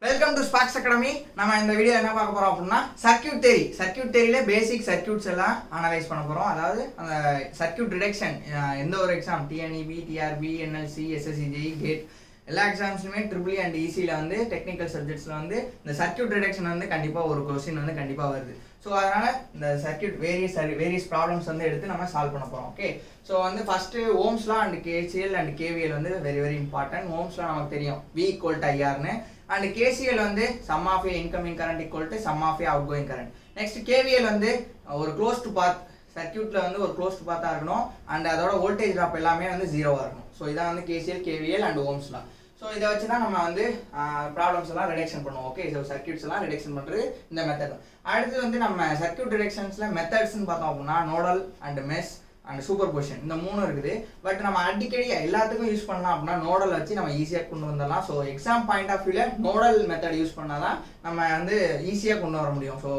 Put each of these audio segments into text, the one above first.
Welcome to Sparks academy. நம்ம இந்த video என்ன பார்க்க போறோம் அப்படின்னா சர்க்யூட் தேரியில பேசிக் சர்க்யூட்ஸ் எல்லாம் அனலைஸ் பண்ண போறோம். அதாவது அந்த சர்க்யூட் ரிடக்ஷன் எந்த ஒரு exam TNEB, TRB, NLC, SSCG, GATE எல்லா எக்ஸாம்ஸ்லுமே ட்ரிபிள் அண்ட் ஈசியில் வந்து டெக்னிக்கல் சப்ஜெக்ட்ஸில் வந்து இந்த சர்க்யூட் ரிடக்ஷன் வந்து கண்டிப்பாக ஒரு கொஸ்டின் வந்து கண்டிப்பாக வருது. ஸோ அதனால் இந்த சர்க்யூட் வேரியஸ் ப்ராப்ளம்ஸ் வந்து எடுத்து நம்ம சால்வ் பண்ண போகிறோம். ஓகே, ஸோ வந்து first Ohm's law and KCL and KVL வந்து வெரி இம்பார்ட்டன்ட். ஓம்ஸ்லாம் நமக்கு தெரியும் V = IR அண்ட் KCL வந்து sum of a incoming current equal to sum of a outgoing current. Next KVL வந்து ஒரு க்ளோஸ்டு பாத், சர்க்யூட்ல வந்து ஒரு க்ளோஸ்டு பாத்தாக இருக்கணும் அண்ட் அதோட வோல்டேஜ் ட்ராப் எல்லாமே வந்து ஜீரோவாக இருக்கணும். ஸோ இதான் வந்து KCL, KVL அண்ட் ஓம்ஸ்லாம். ஸோ இதை வச்சு தான் நம்ம வந்து ப்ராப்ளம்ஸ் எல்லாம் ரிடக்ஷன் பண்ணுவோம். ஓகே, ஸோ சர்க்யூட்ஸ் எல்லாம் ரிடக்ஷன் பண்ணுறது இந்த மெத்தட். அடுத்து வந்து நம்ம சர்க்யூட் ரிடக்ஷன்ஸில் மெத்தட்ஸ்ன்னு பார்த்தோம் அப்படின்னா nodal and mesh and super position இந்த மூணு இருக்குது. பட் நம்ம அடிக்கடி எல்லாத்துக்கும் யூஸ் பண்ணலாம் அப்படின்னா நோடல் வச்சு நம்ம ஈஸியாக கொண்டு வந்துடலாம். ஸோ எக்ஸாம் பாயிண்ட் ஆஃப் வியூவில் நோடல் மெத்தட் யூஸ் பண்ணால் தான் நம்ம வந்து ஈஸியாக கொண்டு வர முடியும். ஸோ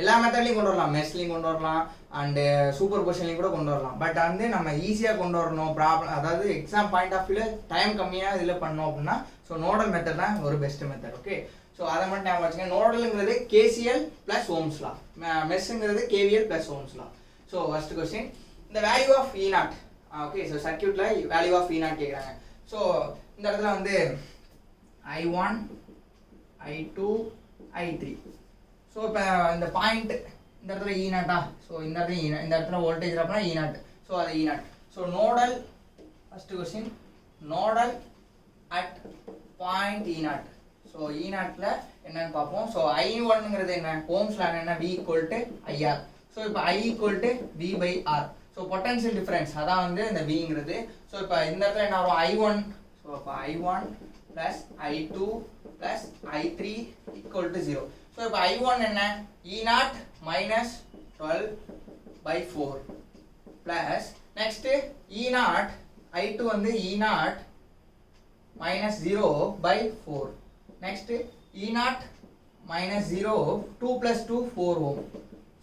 எல்லா மெத்தட்லையும் கொண்டு வரலாம், மெஷ்லையும் கொண்டு வரலாம் அண்டு சூப்பர் பொசிஷன்லையும் கூட கொண்டு வரலாம். பட் வந்து நம்ம ஈஸியாக கொண்டு வரணும் ப்ராப்ளம், அதாவது எக்ஸாம் பாயிண்ட் ஆஃப் வியூவில் டைம் கம்மியாக இதில் பண்ணோம் அப்படின்னா ஸோ நோடல் மெத்தட் தான் ஒரு பெஸ்ட் மெத்தட். ஓகே, ஸோ அதை மட்டும் ஞாபகம் வச்சுங்க. நோடலுங்கிறது KCL + ஓம்ஸ்லா, மெஷ்ங்கிறது KVL + Ohm's law. So first question, the value of E0. Okay, so சர்க்யூட்ல வேல்யூ ஆஃப் E0 கேட்குறாங்க. ஸோ இந்த இடத்துல வந்து I1, I2, I3. ஸோ இப்போ இந்த பாயிண்ட் இந்த இடத்துல E0. ஸோ இந்த இடத்துல E0, இந்த இடத்துல வோல்டேஜ் அப்படின்னா E0. ஸோ அது E0. So nodal, first question, nodal at point E0. So E0ல என்னன்னு பார்ப்போம். ஸோ I1ங்கிறது என்ன, ஓம்ஸ்ல என்ன, V = IR. ஸோ இப்போ I = V/R. So potential difference அதான் வந்து இந்த விங்கிறது. ஸோ இப்போ இந்த இடத்துல என்ன வரும், I1. ஸோ இப்போ I1 + I2 + I3 = 0. ஸோ இப்போ I1 என்ன, E0 - 12/4 plus next E0, I2 வந்து E0 - 0/4. Next E0 - 0, 2 + 2 4 Ω.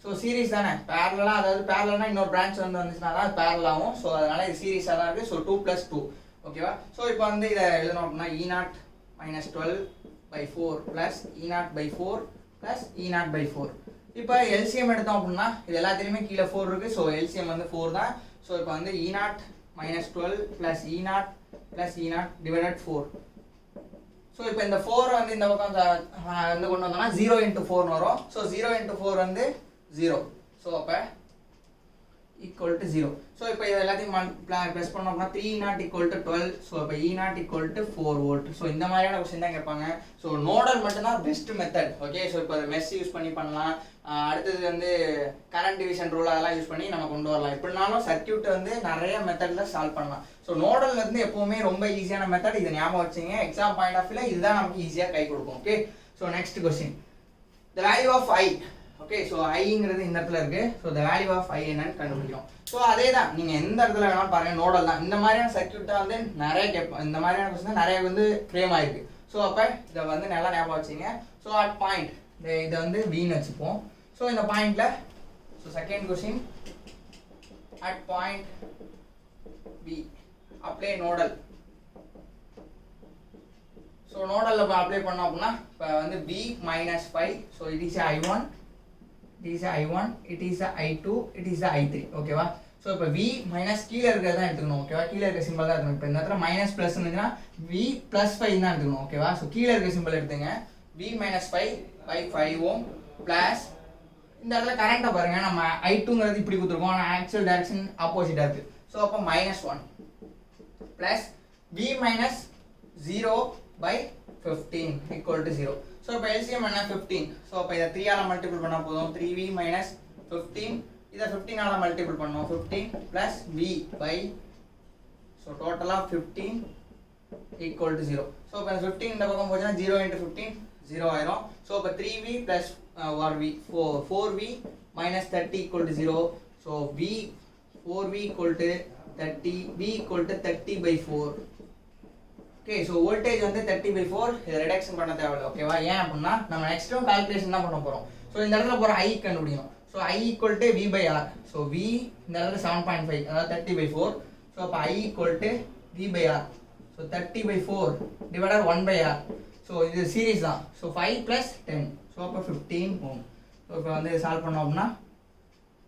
So series தானே, பேரலாக, அதாவது பேரலாக இன்னொரு பிரான்ச் வந்து வந்துச்சுன்னா தான் பேரல் ஆகும். ஸோ அதனால இது சீரிஸாக தான் இருக்குது. ஸோ 2 + 2, ஓகேவா. ஸோ இப்போ வந்து இதை எழுதணும் அப்படின்னா E0 - 12/4 plus E0/4 plus E0/4. இப்போ எல்சிஎம் எடுத்தோம் அப்படின்னா இது எல்லாத்துலேயுமே கீழே 4 இருக்குது. ஸோ எல்சிஎம் வந்து 4 தான். ஸோ இப்போ வந்து E0 - 12 plus E0 plus E0 / 4. So இப்போ இந்த 4 வந்து இந்த பக்கம் வந்து கொண்டு வந்தோம்னா 0 × 4 வரும். ஸோ 0 × 4 வந்து 0. ஸோ அப்போ = 0. ஸோ இப்போ இது எல்லாத்தையும் ப்ளஸ் பண்ணோம் அப்படின்னா 3E0 = 12. ஸோ இப்போ E0 = 4 வோல்ட். ஸோ இந்த மாதிரியான கொஸ்டின் தான் கேட்பாங்க. ஸோ நோடல் மட்டும்தான் பெஸ்ட் மெத்தட். ஓகே, ஸோ இப்போ மெஷ் யூஸ் பண்ணி பண்ணலாம். அடுத்தது வந்து கரண்ட் டிவிஷன் ரூல் அதெல்லாம் யூஸ் பண்ணி நம்ம கொண்டு வரலாம். எப்படினாலும் சர்க்யூட் வந்து நிறைய மெத்தடில் சால்வ் பண்ணலாம். ஸோ நோடல் வந்து எப்போவுமே ரொம்ப ஈஸியான மெத்தட். இதை ஞாபகம் வச்சுங்க. எக்ஸாம் பாயிண்ட் ஆஃப் வியூவில் இதுதான் நமக்கு ஈஸியாக கை கொடுக்கும். Okay, so next question, the value of I. Okay, so ஐங்கிறது இந்த இடத்துல இருக்கு. So the value of I என்னன்னு கண்டுபிடிக்கும். ஸோ அதே தான், நீங்கள் எந்த இடத்துல வேணாலும் பாருங்க, நோடல் தான். இந்த மாதிரியான சர்க்யூட் தான் வந்து நிறைய கேட்போம். இந்த மாதிரியான கொஸ்டின் நிறைய வந்து ஃப்ரேம் ஆயிருக்கு. ஸோ அப்போ இதை வந்து நல்லா ஞாபகம் வச்சுங்க. ஸோ அட் பாயிண்ட் இதை வந்து வின்னு வச்சுப்போம். ஸோ இந்த பாயிண்ட்ல, so second question, at point V apply nodal. So nodal apply பண்ணோம் அப்படின்னா இப்போ வந்து V - 5. So it is I1, it is I1, it is I2, it is I3. ஓகேவா. ஸோ இப்போ V மைனஸ் கீழே இருக்கிறது தான் எடுத்துக்கணும். ஓகேவா, கீழே இருக்க சிம்பிள் தான் எடுக்கணும். இப்போ இந்த இடத்துல மைனஸ் ப்ளஸ் இருந்துச்சுன்னா V + 5 தான் எடுத்துக்கணும். ஓகேவா, ஸோ கீழே இருக்க சிம்பிள் எடுத்துங்க. V - 5/5 Ω ப்ளஸ் இந்த இடத்துல கரண்ட்டை பாருங்க, நம்ம I2ங்கிறது இப்படி கொடுத்துருக்கோம், ஆனால் ஆக்சுவல் டைரக்ஷன் ஆப்போசிட்டாக இருக்குது. ஸோ அப்போ -1 ப்ளஸ் V - 0/15 = 0. ஸோ இப்போ எல்சிஎம் என்ன, 15. ஸோ அப்போ இதை 3ஆல் மல்டிபிள் பண்ணால் போதும். 3V - 15, இதை 15ஆல் மல்டிபிள் பண்ணோம். 15 ப்ளஸ் V பை, ஸோ டோட்டலாக 15 = 0. ஸோ இப்போ 15 இந்த பக்கம் போச்சுன்னா 0 × 15 0 ஆயிரும். ஸோ இப்போ 3V plus 4V - 30 = 0. So 4V = 30, V = 30/4. Okay, so voltage வந்து 30/4. இதை ரிடக்ஷன் பண்ண தேவையில்லை. ஓகேவா, ஏன் அப்படின்னா நம்ம நெக்ஸ்ட்டும் கால்குலேஷன் தான் பண்ண போகிறோம். ஸோ இந்த இடத்துல போகிற I கண்டுபிடிக்கணும். So I = V/R. So V இந்த இடத்துல 7.5, அதாவது 30/4. ஸோ அப்போ I = V/R. So 30/4 / 1/R. So so இது சீரிஸ் தான். ஸோ 5 + 10 ஸோ அப்போ 15 ஓம். ஸோ இப்போ வந்து சால்வ் பண்ணோம் அப்படின்னா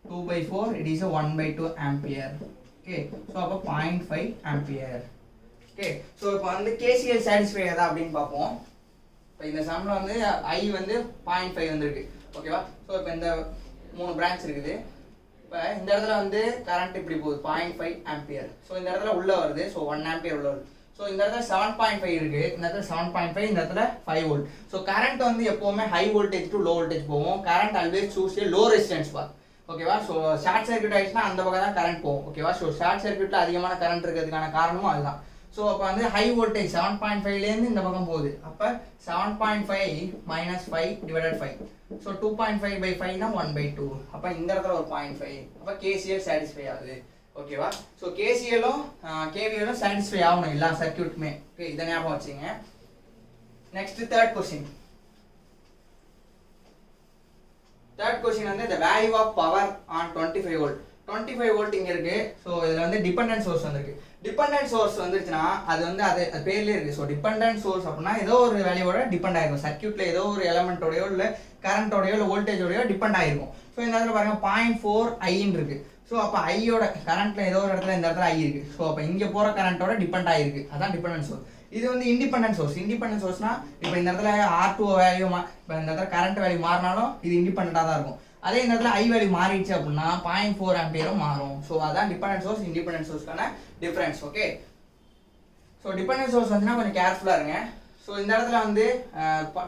2/4 it is 1/2 ampere. Okay so அப்போ 0.5 ஆம்பியர். ஓகே ஸோ இப்போ வந்து கேசிஎல் சாட்டிஸ்ஃபை ஆகுதா அப்படின்னு பார்ப்போம். இப்போ இந்த சம்மில் வந்து ஐ வந்து 0.5 வந்துருக்கு. ஓகேவா? ஸோ இப்போ இந்த 3 பிரான்ச் இருக்குது. இப்போ இந்த இடத்துல வந்து கரண்ட் இப்படி போகுது 0.5 ஆம்பியர். ஸோ இந்த இடத்துல உள்ளே வருது. ஸோ 1 ஆம்பியர் உள்ள வருது. ஸோ இந்த இடத்துல 7.5 இருக்குது. இந்த இடத்துல 7.5, இந்த இடத்துல 5 வோல்ட். ஸோ கரண்ட் வந்து எப்போவுமே high voltage to low voltage போவோம். கரண்ட் ஆல்வேஸ் சூஸ் ஏ லோ ரெசிஸ்டன்ஸ் பார். ஓகேவா? ஸோ ஷார்ட் சர்க்யூட் ஆயிடுச்சுன்னா அந்த பக்கம் தான் கரண்ட் போகும். ஓகேவா? ஸோ ஷார்ட் சர்க்யூட்டில் அதிகமான கரண்ட் இருக்கிறதுக்கான காரணமும் அதுதான். ஸோ அப்போ வந்து ஹை வோல்டேஜ் 7.5லேருந்து இந்த பக்கம் போகுது. அப்போ 7.5 - 5 / 5. ஸோ 2.5/5 னா 1/2. அப்போ இந்த இடத்துல ஒரு 0.5. அப்போ கேசிஎல் சாட்டிஸ்ஃபை ஆகுது. ஓகேவா? ஸோ கேசிஎலும் கேவிஎலும் சாட்டிஸ்ஃபை ஆகணும் எல்லா சர்க்யூட்டுமே. ஓகே இதை ஞாபகம் வச்சுங்க. Next third question. Third question வந்து the value of power on 25 volt. 25 volt இங்கே இருக்குது. ஸோ இதில் வந்து டிபெண்டன்ட் சோர்ஸ் வந்துருக்கு. டிபெண்டன்ட் சோர்ஸ் வந்துருச்சுன்னா அது வந்து அது பேர்லேயே இருக்குது. ஸோ டிபெண்டன்ட் சோர்ஸ் அப்படின்னா ஏதோ ஒரு வேல்யூவோட டிபெண்ட் ஆகிருக்கும். சர்க்யூட்டில் ஏதோ ஒரு எலமெண்ட்டோடையோ இல்லை கரண்ட்டோடையோ இல்லை வோல்டேஜோடையோ டிபெண்ட் ஆகிருக்கும். ஸோ இந்த இடத்துல பாருங்கள் 0.4 ஐன்னு இருக்குது. ஸோ அப்போ ஐயோட கரண்ட்டில் ஏதோ ஒரு இடத்துல இந்த இடத்துல ஐ இருக்குது. ஸோ அப்போ இங்கே போகிற கரண்ட்டோட டிபெண்ட் ஆகிருக்கு. அதான் டிபெண்டன்ட் சோர்ஸ். இது வந்து இண்டிபெண்டன்ட் சோர்ஸ். இண்டிபெண்டன்ட் சோர்ஸ்னா இப்போ இந்த இடத்துல R2 வேல்யூ இப்போ இந்த இடத்துல கரண்ட் வேல்யூ மாறினாலும் இது இண்டிபெண்டாக தான் இருக்கும். அதே இந்த இடத்துல ஐ வேல்யூ மாறிடுச்சு அப்படின்னா 0.4 ஆம்பியரும் மாறும். ஸோ அதான் டிபெண்டன்ட் சோர்ஸ் இண்டிபெண்டன்ட் சோர்ஸ்க்கான difference. Okay so dependent source வந்துன்னா கொஞ்சம் கேர்ஃபுல்லாக இருங்க. ஸோ இந்த இடத்துல வந்து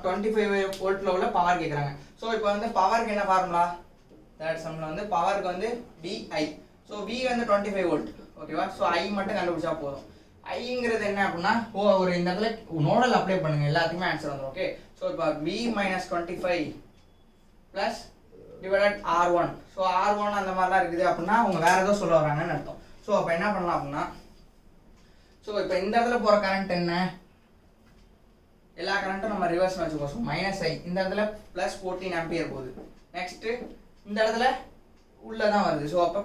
25 வோல்ட்டில் உள்ள பவர் கேட்குறாங்க. ஸோ இப்போ வந்து பவருக்கு என்ன ஃபார்முலா? தேர்ட் சம்மில் வந்து பவருக்கு வந்து VI. ஸோ V வந்து 25 வோல்ட். ஓகேவா? ஸோ I மட்டும் கண்டுபிடிச்சா போதும். ஐங்கிறது என்ன அப்படின்னா ஒரு இந்த இடத்துல நோடல் அப்ளை பண்ணுங்க, எல்லாத்துக்குமே ஆன்சர் வந்துடும். ஓகே ஸோ இப்போ V - 25 plus divided R1. So R1 அந்த மாதிரிலாம் இருக்குது அப்படின்னா அவங்க வேற ஏதோ சொல்ல வராங்கன்னு அர்த்தம். ஸோ அப்போ என்ன பண்ணலாம் அப்படின்னா ஸோ இப்போ இந்த இடத்துல போகிற கரண்ட் என்ன? எல்லா கரண்ட்டும் நம்ம ரிவர்ஸ் வச்சுக்கோ. ஸோ -I இந்த இடத்துல ப்ளஸ் 14 ஆம்பியர் போகுது. நெக்ஸ்ட்டு இந்த இடத்துல உள்ளே தான் வருது. ஸோ அப்போ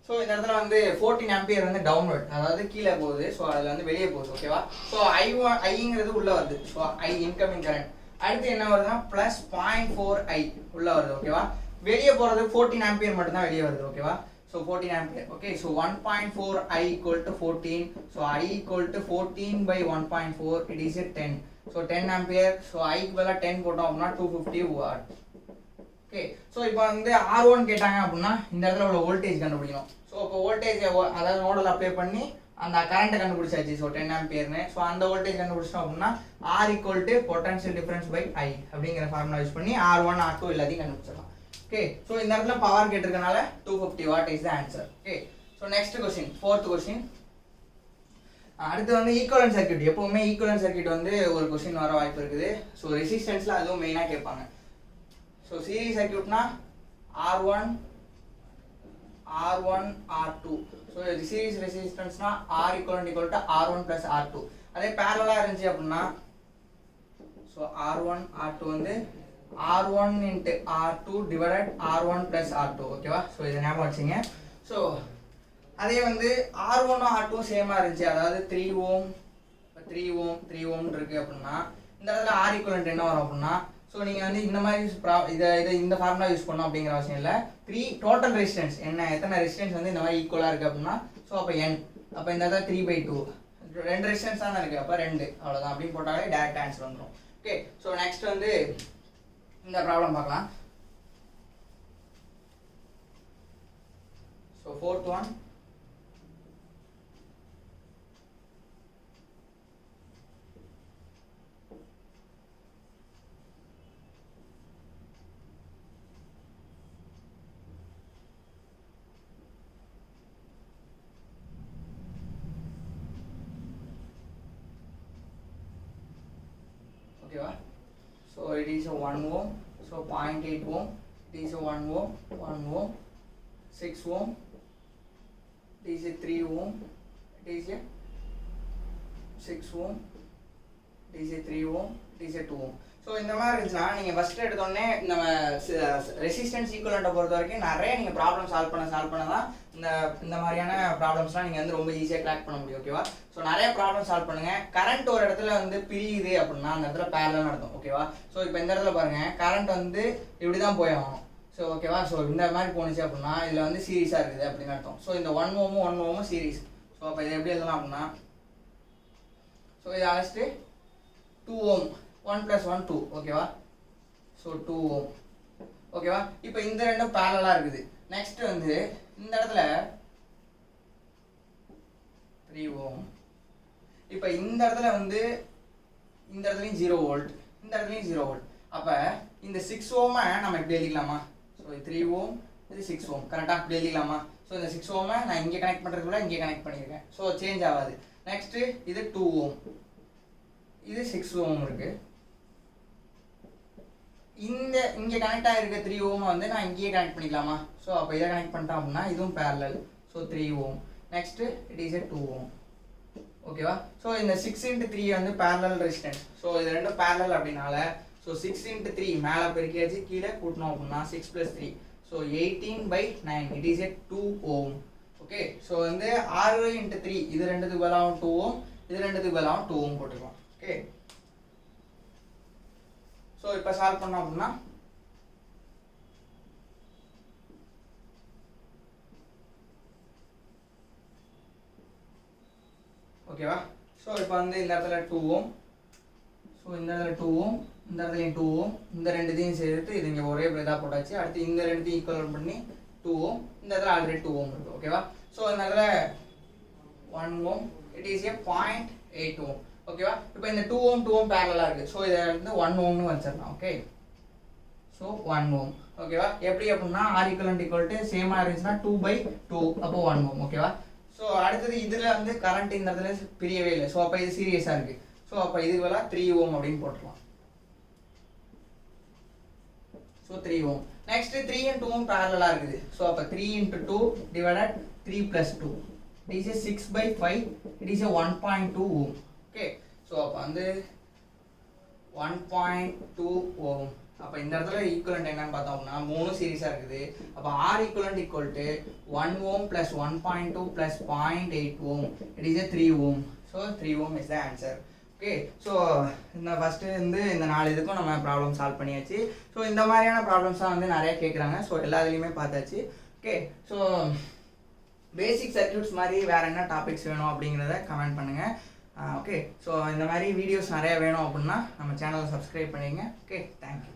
ஸோ இந்த இடத்துல வந்து 14 ஆம்பியர் வந்து டவுன்வர்ட், அதாவது கீழே போகுது. ஸோ அதில் வந்து வெளியே போகுது. ஓகேவா? ஸோ ஐங்கிறது உள்ளே வருது. So I incoming current. அடுத்து என்ன வருதுன்னா ப்ளஸ் 0.4 ஐ உள்ளே வருது. ஓகேவா? வெளியே போகிறது 14 ஆம்பியர் மட்டும்தான் வெளியே வருது. ஓகேவா? So 14 ampere. Okay so 1.4 I = 14. So I = 14/1.4 it is 10. So 10 ampere. So ஐக்கு பதிலாக 10 போட்டோம் அப்படின்னா 250 வாட். ஓகே ஸோ இப்போ வந்து R1 கேட்டாங்க அப்படின்னா இந்த இடத்துல உள்ள வோல்டேஜ் கண்டுபிடிக்கணும். ஸோ இப்போ வோல்டேஜ் அதாவது நோடல் அப்ளை பண்ணி அந்த கரண்ட்டை கண்டுபிடிச்சாச்சு. ஸோ 10 ஆம்பியர்னு. ஸோ அந்த வோல்டேஜ் கண்டுபிடிச்சோம் அப்படின்னா R = potential difference by I அப்படிங்கிற ஃபார்முலா யூஸ் பண்ணி R1 R2 எல்லாத்தையும் கண்டுபிடிச்சிடலாம். ஓகே ஸோ இந்த இடத்துல பவர் கேட்டிருக்கனால 250 watt is the answer. Okay so next question, fourth question. அடுத்து வந்து ஈக்குவலன்ட் சர்க்யூட். எப்பவுமே ஈக்குவலன்ட் சர்க்யூட் வந்து ஒரு கொஸ்டின் வர வாய்ப்பு இருக்குது. ஸோ ரெசிஸ்டன்ஸில் அதுவும் மெயினாக கேட்பாங்க. ஸோ சீரிஸ் சர்க்யூட்னா R1 R2. ஸோ சீரிஸ் ரெசிஸ்டன்ஸ்னா R = R1 + R2. அதே பேரலாக இருந்துச்சு அப்படின்னா ஸோ R1 R2 வந்து R1 × R2 divided R1 + R2. ஓகேவா? ஸோ இதை ஞாபகம் வச்சுங்க. ஸோ அதே வந்து R1 R2 சேமாக இருந்துச்சு, அதாவது 3 ஓம் 3 ஓம் 3 ஓம் இருக்குது அப்படின்னா இந்த இடத்துல R ஈக்குவலன்ட் என்ன வரும் அப்படின்னா ஸோ நீங்கள் வந்து இந்த மாதிரி இதை இந்த ஃபார்முலா யூஸ் பண்ணணும் அப்படிங்கிற அவசியம் இல்லை. 3 டோட்டல் ரெசிஸ்டன்ஸ் என்ன, எத்தனை ரெசிஸ்டன்ஸ் வந்து இந்த மாதிரி ஈக்குவலாக இருக்குது அப்படின்னா ஸோ அப்போ N. அப்போ இந்த இடத்துல 3/2 2 ரெசிஸ்டன்ஸ் தான் இருக்குது. அப்போ 2 அவ்வளோதான் அப்படின்னு போட்டாலே டேரக்ட் ஆன்சர் வந்துடும். ஓகே ஸோ நெக்ஸ்ட் வந்து இந்த ப்ராப்ளம் பார்க்கலாம். So fourth one. ஓகேவா? So it is a 1 ohm. So 0.8 ohm. It is a 1 ohm, 1 ohm, 6 ohm. It is a 3 ohm. It is a 6 ohm. It is a 3 ohm. It is a 2 ohm. So இந்த மாதிரி இருந்துச்சுன்னா நீங்கள் first எடுத்தோடனே நம்ம resistance ஈக்குவலண்ட்டை பொறுத்த வரைக்கும் நிறைய நீங்கள் ப்ராப்ளம் சால்வ் பண்ண தான் இந்த மாதிரியான ப்ராப்ளம்ஸ்லாம் நீங்கள் வந்து ரொம்ப ஈஸியாக கிராக் பண்ண முடியும். ஓகேவா? ஸோ நிறைய ப்ராப்ளம் சால்வ் பண்ணுங்கள். கரண்ட் ஒரு இடத்துல வந்து பிரியுது அப்படின்னா அந்த இடத்துல பேரலல் நடத்தும். ஓகேவா? ஸோ இப்போ இந்த இடத்துல பாருங்கள், கரண்ட் வந்து இப்படி தான் போய் ஆகணும். ஸோ ஓகேவா? ஸோ இந்த மாதிரி போணுச்சு அப்படின்னா இதில் வந்து சீரிஸாக இருக்குது அப்படின்னு அர்த்தம். ஸோ இந்த 1 ஓமும் சீரிஸ். ஸோ அப்போ இதை எப்படி எழுதலாம் அப்படின்னா, ஸோ இதை அழைச்சிட்டு 2 ஓம் 1 + 1 2. ஓகேவா? So 2 ohm. ஓகேவா? இப்போ இந்த ரெண்டும் பேரலாக இருக்குது. நெக்ஸ்ட் வந்து இந்த இடத்துல 3 ஓம். இப்போ இந்த இடத்துல வந்து இந்த இடத்துலையும் 0 வோல்ட், இந்த இடத்துலையும் 0 வோல்ட். அப்போ இந்த 6 ஓமை நம்ம இப்படி எழுதிக்கலாமா? ஸோ 3 ஓம் இது 6 ஓம் கரெக்டாக இப்படி எழுதிக்கலாமா? ஸோ இந்த 6 ஓமை நான் இங்கே கனெக்ட் பண்ணுறதுக்குள்ள இங்கே கனெக்ட் பண்ணியிருக்கேன். ஸோ சேஞ்ச் ஆகாது. நெக்ஸ்ட்டு இது 2 ஓம், இது 6 ஓம் இருக்கு. இங்கே கனெக்ட் ஆகிருக்க 3 ஓமை வந்து நான் இங்கேயே கனெக்ட் பண்ணிக்கலாமா? ஸோ அப்போ இதை கனெக்ட் பண்ணிட்டோம் அப்படின்னா இதுவும் parallel. So 3 ohm. Next it is 2 ohm. ஓகேவா? ஸோ இந்த 6 × 3 வந்து பேரலல் ரெசிஸ்டன்ஸ். ஸோ இது ரெண்டும் பேரலல் அப்படின்னால ஸோ 6 × 3 மேலே பெருக்கியாச்சு, கீழே கூட்டணும் அப்படின்னா 6 + 3. So 18/9 it is 2 ohm. Okay. So வந்து 6 × 3 இது ரெண்டுத்துக்கு பதிலாகவும் 2 ஓம், இது ரெண்டுத்துக்கு பதிலாகவும் 2 ஓம் போட்டுக்கலாம். ஓகே. ஸோ இப்போ சால்வ் பண்ணோம் அப்படின்னா ஓகேவா? ஸோ இப்போ வந்து இந்த இடத்துல 2 ஓம், ஸோ இந்த இடத்துல 2 ஓம், இந்த இடத்துலையும் 2 ஓம், இந்த ரெண்டுத்தையும் சேர்த்து இது இங்கே ஒரே இதாக போட்டாச்சு. அடுத்து இந்த ரெண்டுத்தையும் ஈக்குவல் பண்ணி 2 ஓம், இந்த இடத்துல ஆல்ரெடி 2 ஓம் இருக்குது. ஓகேவா? ஸோ இந்த இடத்துல 1 ஓம், இட் இஸ் 0.8 ஓம். ஓகேவா? இப்போ இந்த 2 ஓம் பேரலாக இருக்குது. ஸோ இதை வந்து 1 ஓம்னு வச்சிடலாம். ஓகே. ஸோ 1 ஓம். ஓகேவா? எப்படி அப்படின்னா R = சேமாக இருந்துச்சுன்னா 2/2 அப்போ 1 ஓம். ஓகேவா? ஸோ அடுத்தது இதில் வந்து கரண்ட் இந்த இடத்துல பிரியவே இல்லை. ஸோ அப்போ இது சீரியஸாக இருக்குது. ஸோ அப்போ இதுக்கு பதிலாக 3 ஓம் அப்படின்னு போட்டுடலாம். ஸோ 3 ஓம். நெக்ஸ்ட் 3 × 2 பேரலாக இருக்குது. ஸோ அப்போ 3 × 2 / 3 + 2 it is 6/5 it is 1.2 ohm. Okay. So அப்போ வந்து 1.2 ஓம். அப்போ இந்த இடத்துல ஈக்குவலண்ட் என்னன்னு பார்த்தோம்னா 3 சீரிஸாக இருக்குது. அப்போ R = 1 ohm + 1.2 + 0.8 ohm it is 3 ohm. So 3 ohm is the answer. Okay. So இந்த ஃபஸ்ட்டு வந்து இந்த 4 இதுக்கும் நம்ம ப்ராப்ளம் சால்வ் பண்ணியாச்சு. ஸோ இந்த மாதிரியான ப்ராப்ளம்ஸ்லாம் வந்து நிறைய கேட்குறாங்க. ஸோ எல்லாத்துலேயுமே பார்த்தாச்சு. ஓகே. ஸோ பேசிக் சர்க்யூட்ஸ் மாதிரி வேறு என்ன டாபிக்ஸ் வேணும் அப்படிங்கிறத கமெண்ட் பண்ணுங்கள். ஓகே. ஸோ இந்த மாதிரி வீடியோஸ் நிறையா வேணும் அப்படின்னா நம்ம சேனலை சப்ஸ்கிரைப் பண்ணிடுங்க. ஓகே. தேங்க்யூ.